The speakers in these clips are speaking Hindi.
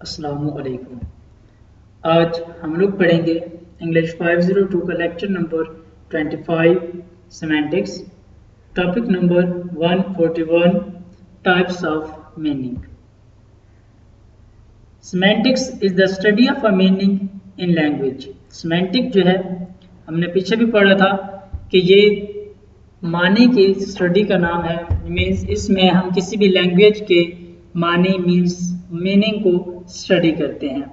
अस्सलामुअलैकुम। आज हम लोग पढ़ेंगे इंग्लिश 502 का lecture number 25 semantics, topic number 141 types of meaning. Semantics is the study of a meaning in language. Semantic जो है हमने पीछे भी पढ़ा था कि ये मानी की स्टडी का नाम है। मीन्स इसमें हम किसी भी लैंग्वेज के मानी मीनिंग को स्टडी करते हैं।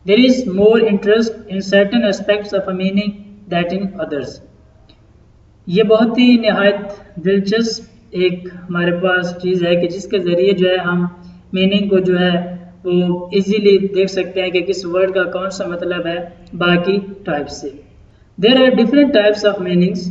There is more interest in certain aspects of a meaning that in others. ये बहुत ही निहायत दिलचस्प एक हमारे पास चीज़ है कि जिसके ज़रिए जो है हम मीनिंग को जो है वो इजीली देख सकते हैं कि किस वर्ड का कौन सा मतलब है बाकी टाइप से। There are different types of meanings.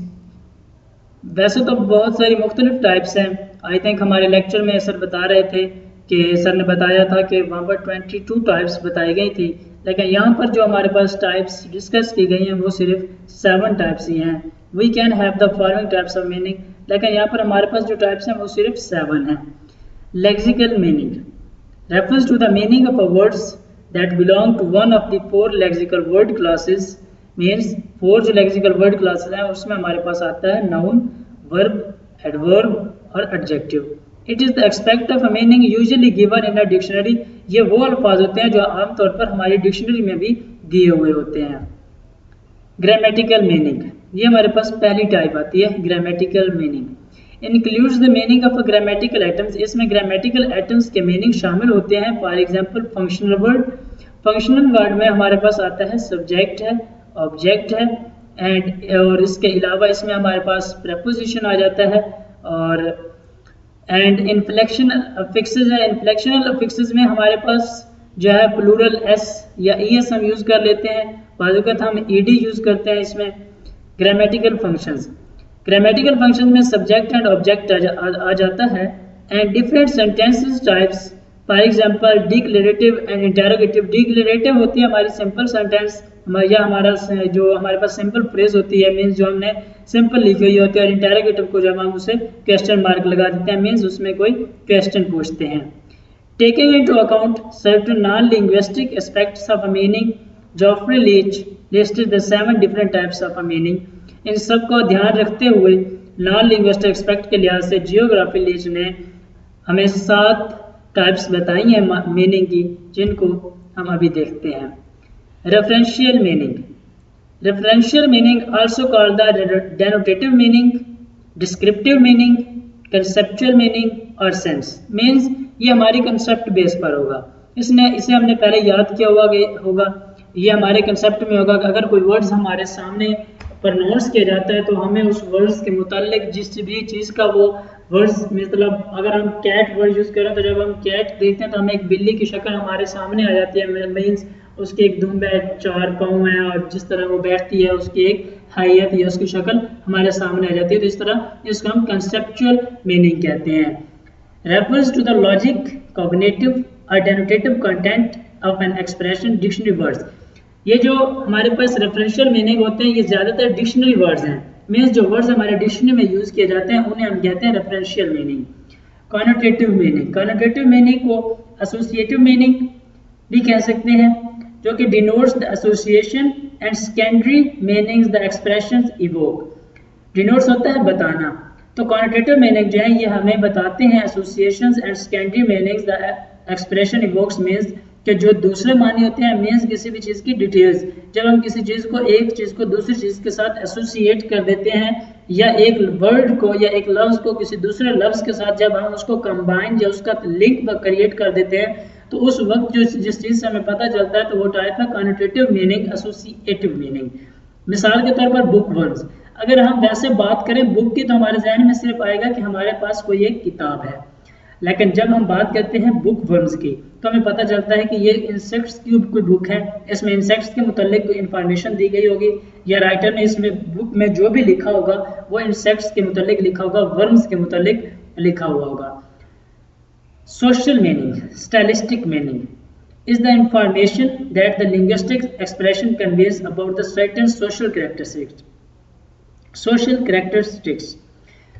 वैसे तो बहुत सारी मुख्तलिफ टाइप्स हैं। आई थिंक हमारे लेक्चर में सर बता रहे थे कि सर ने बताया था कि वहाँ पर 22 टाइप्स बताई गई थी, लेकिन यहाँ पर जो हमारे पास टाइप्स डिस्कस की गई हैं वो सिर्फ 7 टाइप्स ही हैं। We can have the following types of meaning, लेकिन यहाँ पर हमारे पास जो टाइप्स हैं वो सिर्फ 7 हैं। Lexical meaning refers to the meaning of a words that belong to one of the 4 lexical word classes। means 4 जो lexical word classes हैं उसमें हमारे पास आता है noun, verb, adverb और adjective। it is the aspect of a meaning usually given in a dictionary। ये वो अल्फाज होते हैं जो आमतौर पर हमारी डिक्शनरी में भी दिए हुए होते हैं। ग्रामेटिकल मीनिंग, ये हमारे पास पहली टाइप आती है grammatical meaning. Includes the meaning of grammatical items, इसमें ग्रामेटिकल आइटम्स के मीनिंग शामिल होते हैं। For example functional word, functional word में हमारे पास आता है सब्जेक्ट है, ऑब्जेक्ट है और इसके अलावा इसमें हमारे पास प्रेपोजिशन आ जाता है और इन्फ्लेक्शनल अफिक्सेस है। इन्फ्लेक्शनल अफिक्सेस में हमारे पास जो है प्लूरल एस या ईएस हम यूज़ कर लेते हैं, बाज़ हम ईडी यूज़ करते हैं इसमें। ग्रामेटिकल फंक्शंस, ग्रामेटिकल फंक्शन में सब्जेक्ट एंड ऑब्जेक्ट आ जाता है। And different sentences types, for example declarative and interrogative. Declarative होती है हमारी सिंपल सेंटेंस या हमारा जो हमारे पास सिंपल फ्रेज होती है, मीन्स जो हमने सिंपल लिखी हुई होती है। और इंटरोगेटिव को जब हम उसे क्वेश्चन मार्क लगा देते हैं, मीन्स उसमें कोई क्वेश्चन पूछते हैं। Taking into account certain non linguistic aspects of a meaning, Geoffrey Leech listed the 7 different types of a meaning. इन सब को ध्यान रखते हुए नॉन लिंग्विस्टिक एस्पेक्ट के लिहाज से जियोग्राफी लीच ने हमें 7 टाइप्स बताई हैं मीनिंग की, जिनको हम अभी देखते हैं। Referential meaning, referential meaning also called the denotative meaning, descriptive meaning, conceptual meaning और सेंस। मीन्स ये हमारी कंसेप्ट बेस पर होगा। इसे हमने पहले याद किया होगा। ये हमारे कंसेप्ट में होगा कि अगर कोई वर्ड्स हमारे सामने प्रोनाउंस किया जाता है तो हमें उस वर्ड्स के मुतालिक जिस भी चीज़ का वो वर्ड्स, मतलब अगर हम कैट वर्ड यूज़ करें तो जब हम कैट देखते हैं तो हमें एक बिल्ली की शक्ल हमारे सामने आ जाती है। मीन्स उसकी एक दुम है, 4 पाँव हैं और जिस तरह वो बैठती है उसकी एक हैयत या उसकी शक्ल हमारे सामने आ जाती है। तो इस तरह इसको हम कंसेप्चुअल मीनिंग कहते हैं। Refers to the logic, cognitive और denotative content of an expression. Dictionary words, ये जो हमारे पास रेफरेंशियल मीनिंग होते हैं ये ज़्यादातर डिक्शनरी वर्ड्स हैं। मीन्स जो वर्ड्स हमारे डिक्शनरी में यूज़ किए जाते हैं उन्हें हम कहते हैं referential meaning. Connotative meaning, connotative meaning को एसोसिएटिव मीनिंग भी कह सकते हैं, जो कि denotes the association and secondary meanings the expressions evoke. Denotes होता है बताना, तो कॉनोटेटिव मीनिंग जो है ये हमें बताते हैं associations and secondary meanings the expression evokes. Means कि जो दूसरे मानी होते हैं, मीन्स किसी भी चीज़ की डिटेल्स। जब हम किसी चीज़ को एक चीज़ को दूसरी चीज़ के साथ एसोसिएट कर देते हैं या एक वर्ड को या एक लफ्ज़ को किसी दूसरे लफ्ज़ के साथ जब हम उसको कंबाइन या उसका लिंक क्रिएट कर देते हैं तो उस वक्त जो जिस चीज़ से हमें पता चलता है तो वो टाइप है कॉनोटेटिव मीनिंग, एसोसिएटिव मीनिंग। मिसाल के तौर पर बुक वर्म्स, अगर हम वैसे बात करें बुक की तो हमारे जहन में सिर्फ आएगा कि हमारे पास कोई एक किताब है, लेकिन जब हम बात करते हैं बुक वर्म्स की तो हमें पता चलता है कि ये इंसेक्ट्स की कोई बुक है। इसमें इंसेक्ट्स के मुतालिक कोई इन्फॉर्मेशन दी गई होगी या राइटर ने इसमें बुक में जो भी लिखा होगा वो इंसेक्ट्स के मुतालिक लिखा होगा, वर्म्स के मुतालिक लिखा हुआ होगा। Social meaning, stylistic meaning is the information that the linguistic expression conveys about the certain social characteristics। social characteristics,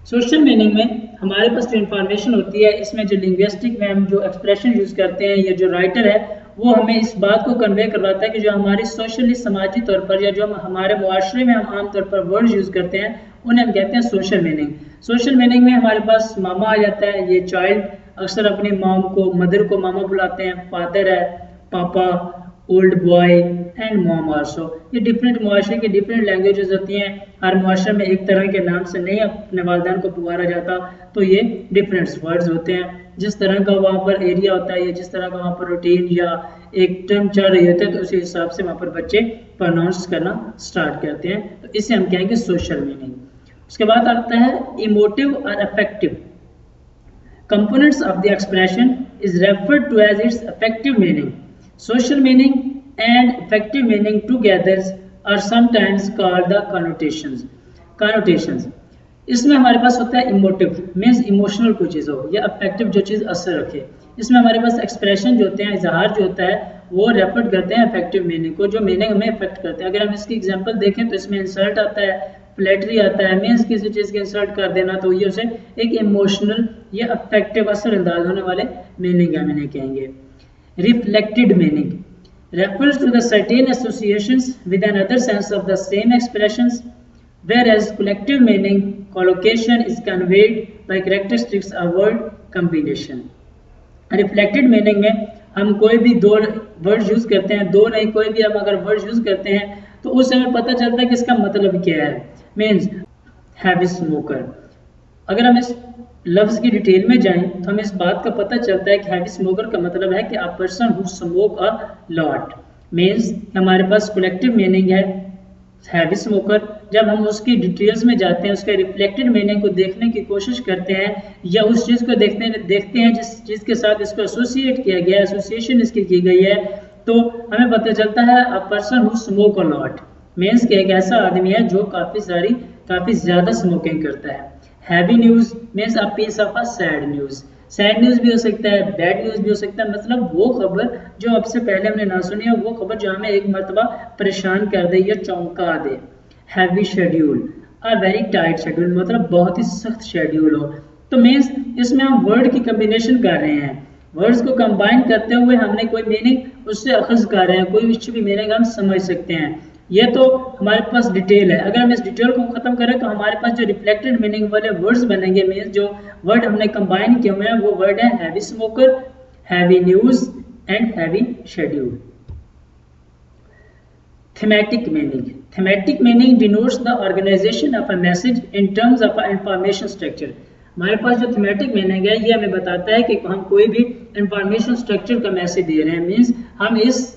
social meaning में हमारे पास जो इन्फॉर्मेशन होती है इसमें जो लिंग्विस्टिक में हम जो एक्सप्रेशन यूज़ करते हैं या जो राइटर है वो हमें इस बात को कन्वे करवाता है कि जो हमारी सोशली समाजी तौर पर या जो हमारे मुआशरे में हम आमतौर पर वर्ड यूज़ करते हैं उन्हें हम कहते हैं सोशल मीनिंग। सोशल मीनिंग में हमारे पास मामा आ जाता है। ये चाइल्ड अक्सर अपनी मॉम को, मदर को मामा बुलाते हैं, फादर है पापा, old boy and mom also. ये डिफरेंट मुआशरे की डिफरेंट लैंग्वेजेस होती हैं। हर मुआशरे में एक तरह के नाम से नहीं अपने वालिदैन को पुकारा जाता, तो ये डिफरेंट वर्ड्स होते हैं। जिस तरह का वहाँ पर एरिया होता है या जिस तरह का वहाँ पर रूटीन या एक टर्म चल रही होती है तो उसी हिसाब से वहाँ पर बच्चे प्रोनाउंस करना स्टार्ट करते हैं। तो इसे हम कहेंगे सोशल मीनिंग। उसके बाद आता है इमोटिव और affective. Components of the expression is referred to as its affective meaning. Social meaning and affective meaning together are sometimes called the connotations. Connotations. इसमें हमारे पास होता है इमोटिव, मीन्स इमोशनल कोई चीज़ हो, या अफेक्टिव जो चीज़ असर रखे। इसमें हमारे पास एक्सप्रेशन जो होते हैं, इजहार जो होता है, वो रेफर करते हैं अफेक्टिव मीनिंग को, जो मीनिंग हमें अफेक्ट करते हैं। अगर हम इसकी एग्जांपल देखें तो इसमें इंसल्ट आता है, फ्लैटरी आता है, मीन्स किसी चीज़ के इंसल्ट कर देना, तो ये उसे एक इमोशनल या अफेक्टिव असर अंदाज होने वाले मीनिंग हम इन्हें कहेंगे। Reflected meaning refers to the certain associations with another sense of the same expressions, whereas collective meaning collocation is conveyed by characteristics of word combination. Reflected meaning में हम कोई भी दो वर्ड यूज़ करते हैं, दो नहीं कोई भी हम अगर वर्ड यूज़ करते हैं तो उस समय पता चलता है कि इसका मतलब क्या है। मीन्स हैवी स्मोकर, अगर हम इस लफ्ज़ की डिटेल में जाएं तो हमें इस बात का पता चलता है कि हैवी स्मोकर का मतलब है कि a person who smoke a lot. Means हमारे पास कलेक्टिव मीनिंग है हैवी स्मोकर। जब हम उसकी डिटेल्स में जाते हैं, उसके रिफ्लेक्टेड मीनिंग को देखने की कोशिश करते हैं या उस चीज़ को देखते हैं जिस चीज़ के साथ इसको एसोसिएट किया गया है, एसोसिएशन इसकी की गई है, तो हमें पता चलता है a person who smoke a lot. Means कि एक ऐसा आदमी है जो काफ़ी ज़्यादा स्मोकिंग करता है। Heavy news means a piece of a sad news. Sad news भी हो सकता है, बैड न्यूज़ भी हो सकता है, मतलब वो खबर जो अब से पहले हमने ना सुनी है, वो खबर जो हमें एक मरतबा परेशान कर दे या चौंका दे। Heavy schedule, a very tight schedule, मतलब बहुत ही सख्त शेड्यूल हो। तो मीन्स इसमें हम वर्ड की कम्बिनेशन कर रहे हैं, वर्ड्स को कंबाइन करते हुए हमने कोई मीनिंग उससे अखज़ कर रहे हैं, कोई भी मीनिंग हम समझ सकते हैं। ये तो हमारे पास डिटेल है। अगर हम इस डिटेल को ख़त्म करें तो हमारे पास जो रिफ्लेक्टेड मीनिंग वाले वर्ड्स बनेंगे, मीन्स जो वर्ड हमने कंबाइन किए हुए हैं वो वर्ड है heavy smoker, heavy news and heavy schedule. Thematic meaning. Thematic meaning denotes the organisation of a message in terms of a information structure. हमारे पास जो थीमेटिक मीनिंग है ये हमें बताता है कि हम कोई भी इंफॉर्मेशन स्ट्रक्चर का मैसेज दे रहे हैं। मीन्स हम इस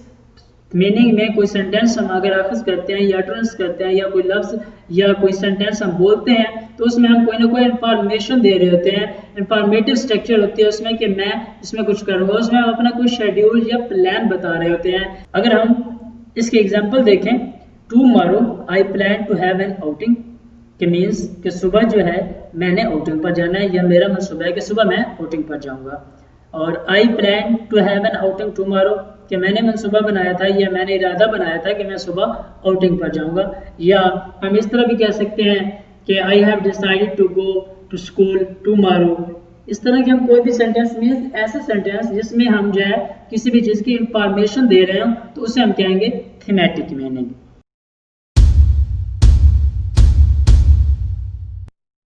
मीनिंग में कोई सेंटेंस हम अगर अखज़ करते हैं या अटरेंस करते हैं या कोई लफ्ज़ या कोई सेंटेंस हम बोलते हैं तो उसमें हम कोई ना कोई इंफॉर्मेशन दे रहे होते हैं, इंफॉर्मेटिव स्ट्रक्चर होती है उसमें कि मैं इसमें कुछ करूँगा, उसमें हम अपना कोई शेड्यूल या प्लान बता रहे होते हैं। अगर हम इसके एग्जाम्पल देखें, tomorrow I plan to have an outing, के मीन्स कि सुबह जो है मैंने आउटिंग पर जाना है या मेरा मनसूबा है कि सुबह मैं आउटिंग पर जाऊँगा। और I plan to have an outing tomorrow, कि मैंने मनसूबा बनाया था या मैंने इरादा बनाया था कि मैं सुबह आउटिंग पर जाऊंगा। या हम इस तरह भी कह सकते हैं कि I have decided to go to school tomorrow. इस तरह के हम कोई भी सेंटेंस मीन्स ऐसा सेंटेंस जिसमें हम जो है किसी भी चीज़ की इंफॉर्मेशन दे रहे हो तो उसे हम कहेंगे थीमेटिक मीनिंग।